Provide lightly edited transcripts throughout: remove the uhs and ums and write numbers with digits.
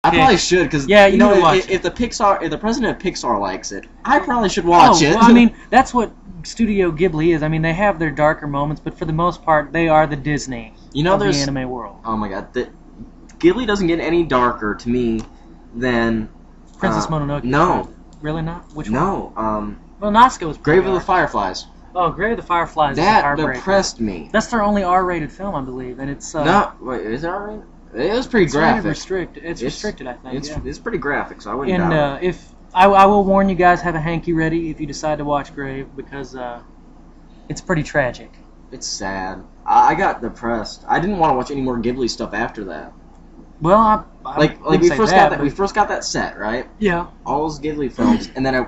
I probably should, because yeah, you know, if the president of Pixar likes it, I probably should watch it. Well, I mean, that's what Studio Ghibli is. I mean, they have their darker moments, but for the most part, they are the Disney of the anime world. Oh my god, Ghibli doesn't get any darker to me than Princess Mononoke. No, really not. Which one? No. Well, Natsuko was Grave of the Fireflies. Oh, Grave of the Fireflies. That depressed me. That's their only R-rated film, I believe, and it's no. Wait, is it R-rated? It was pretty graphic. It's restricted, I think. It's pretty graphic, so I wouldn't doubt it. If I will warn you guys, have a hanky ready if you decide to watch Grave, because it's pretty tragic. It's sad. I got depressed. I didn't want to watch any more Ghibli stuff after that. Well, we first got that set, right? Yeah. All those Ghibli films, and then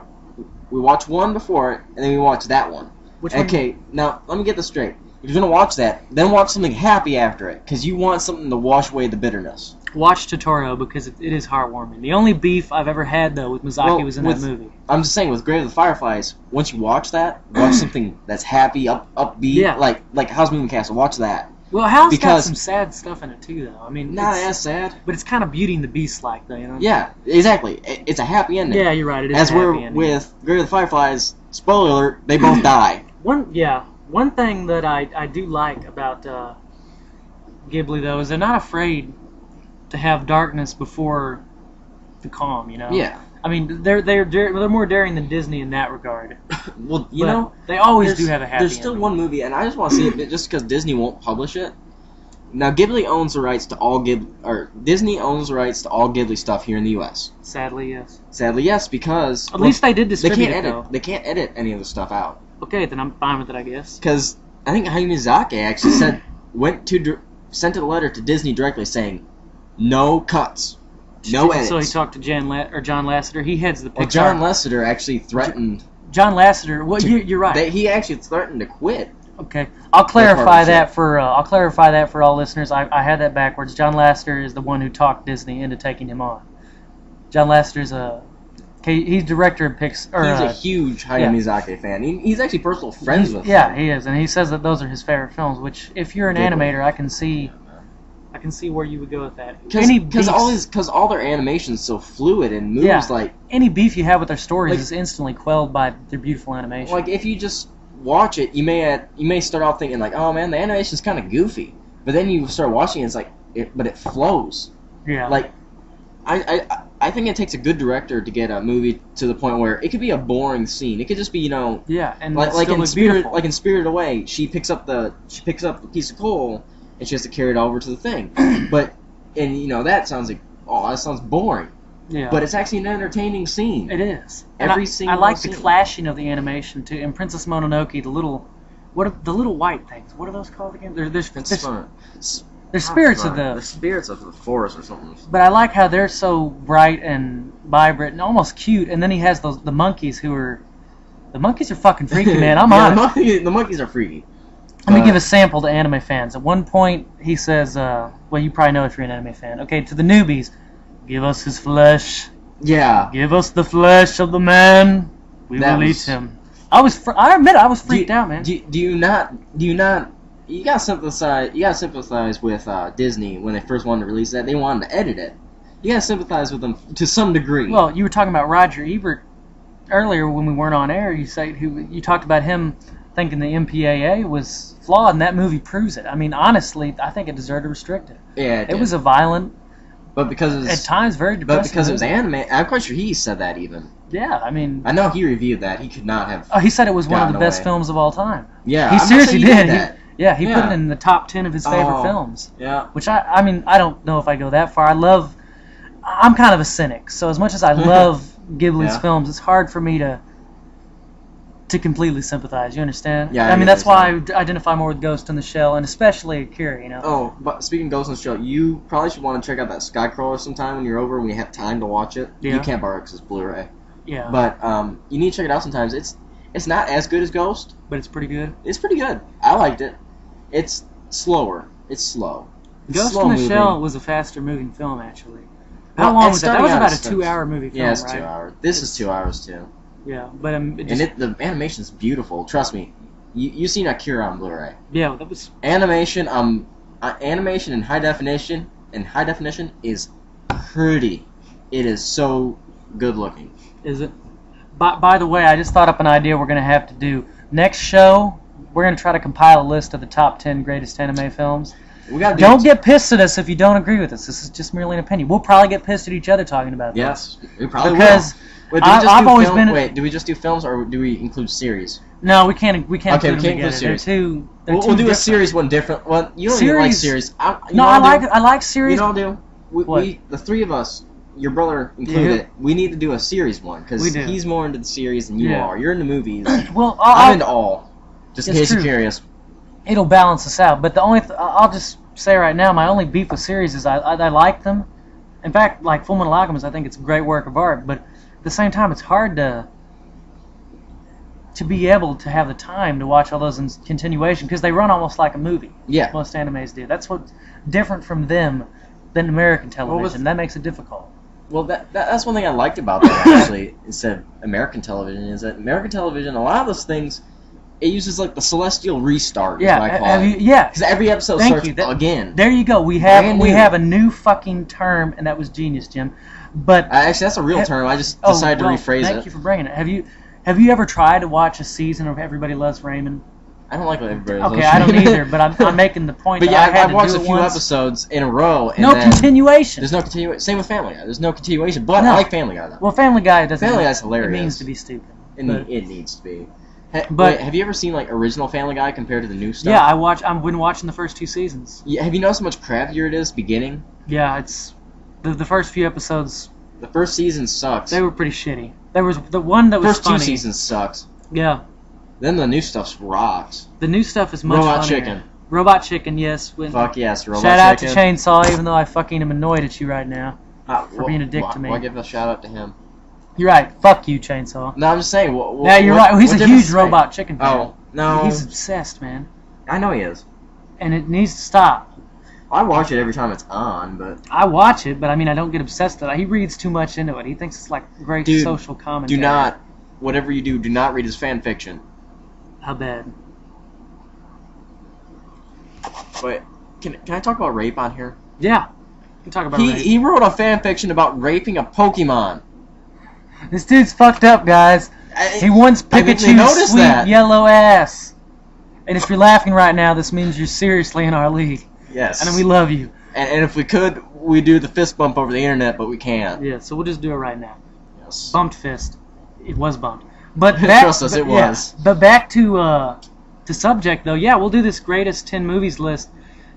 we watched one before it, and then we watched that one. Which one? Okay, now let me get this straight. If you're gonna watch that, then watch something happy after it, because you want something to wash away the bitterness. Watch Totoro, because it is heartwarming. The only beef I've ever had, though, with Miyazaki was in that movie. I'm just saying, with Grave of the Fireflies, once you watch that, watch something that's happy, upbeat, yeah. like Howl's Moving Castle. Watch that. Well, Howl's got some sad stuff in it too, though. I mean, not as sad, but it's kind of Beauty and the Beast-like, though. You know? Yeah, exactly. It's a happy ending. Yeah, you're right. It is as a happy we're ending. with Grave of the Fireflies. Spoiler alert: they both die. One thing that I do like about Ghibli, though, is they're not afraid to have darkness before the calm. You know. Yeah. I mean, they're more daring than Disney in that regard. Well, you know, they always do have a happy There's still ending. one movie, and I just want to see it just because Disney won't publish it. Now, Ghibli owns the rights to all Disney owns the rights to all Ghibli stuff here in the U.S. Sadly, yes. Sadly, yes, because at least they did distribute it, though. They can't edit any of the stuff out. Okay, then I'm fine with it, I guess. Because I think Hayao Miyazaki actually sent a letter to Disney directly saying, no cuts. No edits. So he talked to John Lasseter. He heads the Pixar. Well, John Lasseter actually threatened. John Lasseter. Well, you're right. He actually threatened to quit. Okay, I'll clarify that for all listeners. I had that backwards. John Lasseter is the one who talked Disney into taking him on. John Lasseter's he's director of Pixar. He's a huge Hayao Miyazaki fan. He's actually personal friends with him. Yeah, he is, and he says that those are his favorite films. Which, if you're an animator, I can see where you would go with that. Because all their animation's so fluid and moves like any beef you have with their stories is instantly quelled by their beautiful animation. Like if you just watch it, you may start off thinking like, oh man, the animation's kind of goofy, but then you start watching it, it's like, but it flows. Yeah. Like, I think it takes a good director to get a movie to the point where it could be a boring scene. It could just be, you know, and like in Spirited Away, she picks up the piece of coal and she has to carry it over to the thing. And you know, that sounds like, oh, that sounds boring. Yeah. But it's actually an entertaining scene. It is. Every single I like scene. the clashing of the animation too. In Princess Mononoke, the little white things? What are those called again? They're spirits of the forest or something. But I like how they're so bright and vibrant and almost cute. And then he has the monkeys the monkeys are fucking freaky, man. I'm on it. The monkeys are freaky. Let me give a sample to anime fans. At one point, he says, well, you probably know if you're an anime fan. Okay, to the newbies, give us his flesh. Yeah. Give us the flesh of the man. We will eat him. I admit I was freaked out, man. Do you not? You gotta sympathize with Disney when they first wanted to release that. They wanted to edit it. You gotta sympathize with them to some degree. Well, you were talking about Roger Ebert earlier when we weren't on air. You talked about him thinking the MPAA was flawed, and that movie proves it. I mean, honestly, I think it deserved to restrict it. Yeah, it was a violent, but because it was, at times very depressing. But because it was anime, I'm quite sure he said that even. Yeah, I mean, I know he reviewed that. He could not have. Oh, he said it was one of the best films of all time. Yeah, he seriously did. He put it Yeah. in the top 10 of his favorite films. Yeah. Which I mean, I don't know if I go that far. I'm kind of a cynic, so as much as I love Ghibli's films, it's hard for me to completely sympathize. You understand? Yeah. I mean, that's why I identify more with Ghost in the Shell, and especially Akira, you know? Oh, but speaking of Ghost in the Shell, you probably should want to check out that Skycrawler sometime when you're over, when you have time to watch it. Yeah. You can't borrow it because it's Blu-ray. Yeah. But you need to check it out sometimes. It's not as good as Ghost. But it's pretty good. It's pretty good. I liked it. It's slower. It's slow. Ghost in the Shell was a faster moving film, actually. How long was that? That was about a 2-hour movie film, yeah, it's right? 2 hours. This is 2 hours, too. Yeah, but the animation's beautiful. Trust me. You've seen Akira on Blu-ray. Yeah, that was animation. Animation in high definition. Is pretty. It is so good looking. Is it? By the way, I just thought up an idea we're going to have to do. Next show, we're going to try to compile a list of the top 10 greatest anime films. We gotta don't get pissed at us if you don't agree with us. This is just merely an opinion. We'll probably get pissed at each other talking about this. Yes, we probably because will. I've always been. Wait, do we just do films or do we include series? No, we can't. We can't. Okay, include we can't them include together. series. We'll do different. a series one different. Well, you don't even like series. I like series. You know what I'll do? We the three of us, your brother included, we need to do a series one because he's more into the series than you are. You're into movies. Well, I'm into all. Just in case you're curious. It'll balance us out. But the only I'll just say right now, my only beef with series is I like them. In fact, like Fullmetal Alchemist, I think it's a great work of art. But at the same time, it's hard to be able to have the time to watch all those in continuation because they run almost like a movie. Yeah. Most animes do. That's what's different from them than American television. That makes it difficult. Well, that's one thing I liked about that, actually, instead of American television, is that American television, a lot of those things, it uses, like, the celestial restart, is what I call it. Yeah. Because every episode starts again. There you go. We have a new fucking term, and that was genius, Jim. But actually, that's a real term. I just decided to rephrase it. Thank you for bringing it. Have you ever tried to watch a season of Everybody Loves Raymond? I don't like what Everybody Loves Raymond. Okay, I don't either, but I'm making the point. But yeah, I've watched a few episodes in a row. And no continuation. There's no continuation. Same with Family Guy. There's no continuation. But I like Family Guy though. Well, Family Guy doesn't. Family Guy's hilarious. It means to be stupid. It needs to be. But have you ever seen like original Family Guy compared to the new stuff? Yeah, I've been watching the first 2 seasons. Yeah, have you noticed how much crappier it is beginning? Yeah, it's the first few episodes. The first season sucks. They were pretty shitty. There was the one that was first funny. 2 seasons sucks. Yeah. Then the new stuff rocks. The new stuff is much Robot funnier. Chicken. Robot Chicken, yes. Fuck yes, Robot Chicken. Shout out to Chicken. Chainsaw, even though I fucking am annoyed at you right now for being a dick to me. Why give a shout out to him? You're right. Fuck you, Chainsaw. No, I'm just saying. Yeah, you're right. He's a huge Robot Chicken fan. Oh, no. He's obsessed, man. I know he is. And it needs to stop. I watch it every time it's on, but... I watch it, but I mean, I don't get obsessed with it. He reads too much into it. He thinks it's like great social commentary. Do not, whatever you do not read his fan fiction. How bad? Wait, can I talk about rape on here? Yeah. We can talk about rape. He wrote a fan fiction about raping a Pokemon. This dude's fucked up, guys. He wants Pikachu's sweet yellow ass. And if you're laughing right now, this means you're seriously in our league. Yes. And we love you. And if we could, we'd do the fist bump over the internet, but we can't. Yeah, so we'll just do it right now. Yes. Bumped fist. It was bumped. But trust us, it was. But back to subject, though. Yeah, we'll do this greatest 10 movies list.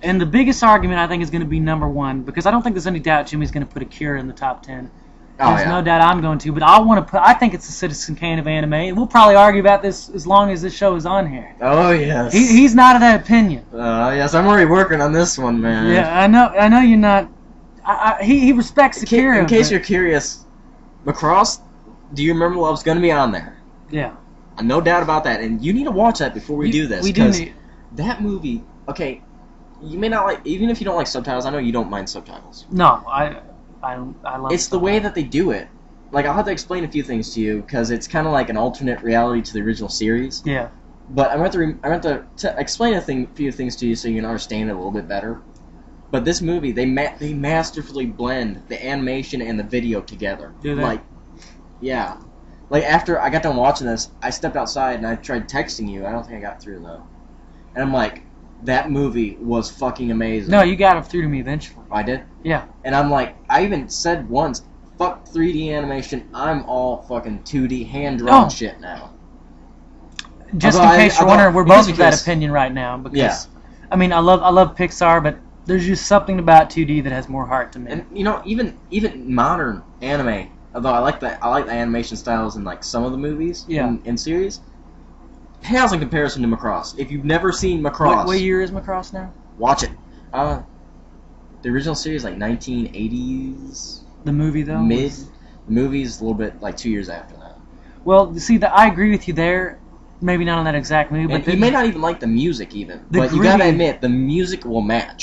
And the biggest argument, I think, is going to be number 1. Because I don't think there's any doubt Jimmy's going to put Akira in the top 10. There's no doubt I'm going to, but I think it's the Citizen Kane of anime, and we'll probably argue about this as long as this show is on here. Oh yes. He's not of that opinion. Yes, I'm already working on this one, man. Yeah, I know you're not. He respects Akira. In case you're curious, Macross, do you remember Love's going to be on there? Yeah. No doubt about that, and you need to watch that before we do this. We do need. That movie, okay, you may not like, even if you don't like subtitles, I know you don't mind subtitles. No, I love it's the way that they do it. Like, I'll have to explain a few things to you, because it's kind of like an alternate reality to the original series. Yeah. But I'm going to explain a few things to you so you can understand it a little bit better. But this movie, they masterfully blend the animation and the video together. Do they? Like, yeah. Like, after I got done watching this, I stepped outside and I tried texting you. I don't think I got through, though. And I'm like, that movie was fucking amazing. No, you got it through to me eventually. I did? Yeah. And I'm like, I even said once, fuck 3D animation, I'm all fucking 2D hand-drawn shit now. Just in case you're wondering, we're both of that opinion right now. Because, I mean, I love Pixar, but there's just something about 2D that has more heart to me. And, you know, even modern anime, although I like the animation styles in, like, some of the movies and series, pales in comparison to Macross. If you've never seen Macross... What year is Macross now? Watch it. The original series, like, 1980s... The movie, though? The movie's a little bit, like, 2 years after that. Well, see, I agree with you there. Maybe not on that exact movie, but... you may not even like the music, even. But you gotta admit, the music will match.